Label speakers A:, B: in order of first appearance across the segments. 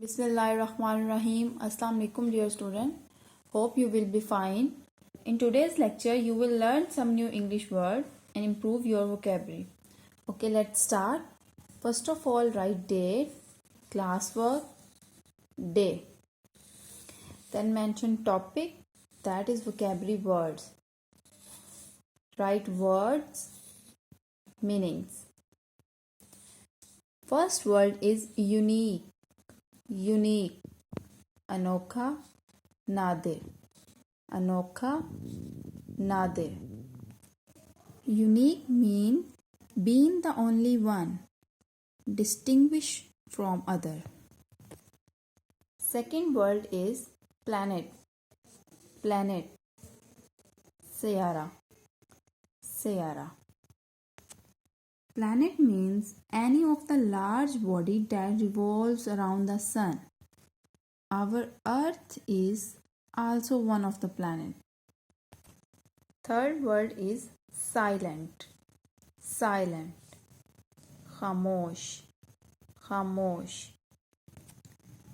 A: Bismillahirrahmanirrahim. Assalamu alaikum dear student. Hope you will be fine. In today's lecture you will learn some new English word and improve your vocabulary. Okay, let's start. First of all, write date, classwork, day. Then mention topic, that is vocabulary words. Write words, meanings. First word is unique. Unique, अनोखा, नादिर, अनोखा, Nadir. Unique mean being the only one, distinguished from other. Second word is planet. Planet, sayara, sayara. Planet means any of the large body that revolves around the sun. Our Earth is also one of the planets. Third word is silent. Silent. Khamosh. Khamosh.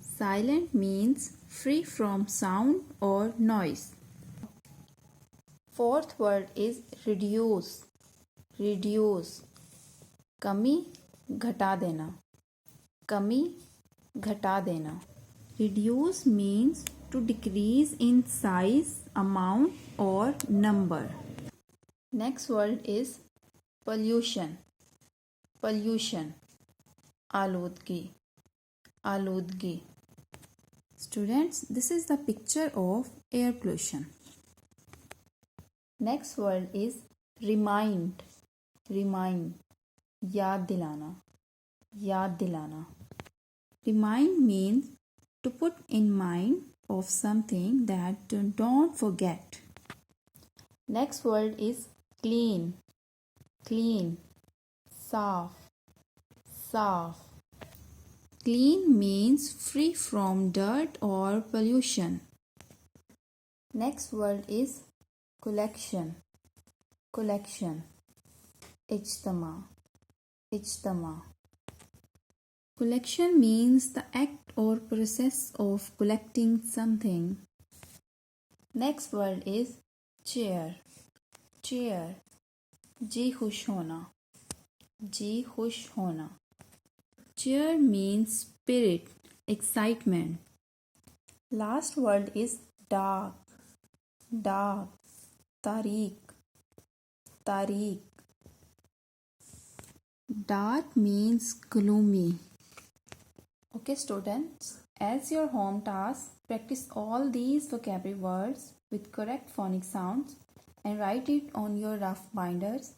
A: Silent means free from sound or noise. Fourth word is reduce. Reduce. कमी घटा देना. कमी घटा देना. Reduce means to decrease in size, amount or number. Next word is pollution. Pollution. आलूदगी. आलूदगी. Students, this is the picture of air pollution. Next word is remind. Remind. याद दिलाना. याद दिलाना. Remind means to put in mind of something that don't forget. Next word is clean. Clean. साफ. साफ. Clean means free from dirt or pollution. Next word is collection. Collection. Ijtama. Ijtama. Collection means the act or process of collecting something. Next word is chair. Chair. जी खुश होना. जी खुश होना. Chair means spirit, excitement. Last word is dark. Dark. Tariq. Tariq. Dark means gloomy. Okay students, as your home task, practice all these vocabulary words with correct phonic sounds and write it on your rough binders,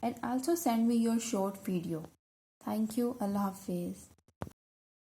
A: and also send me your short video. Thank you. Allah Hafiz.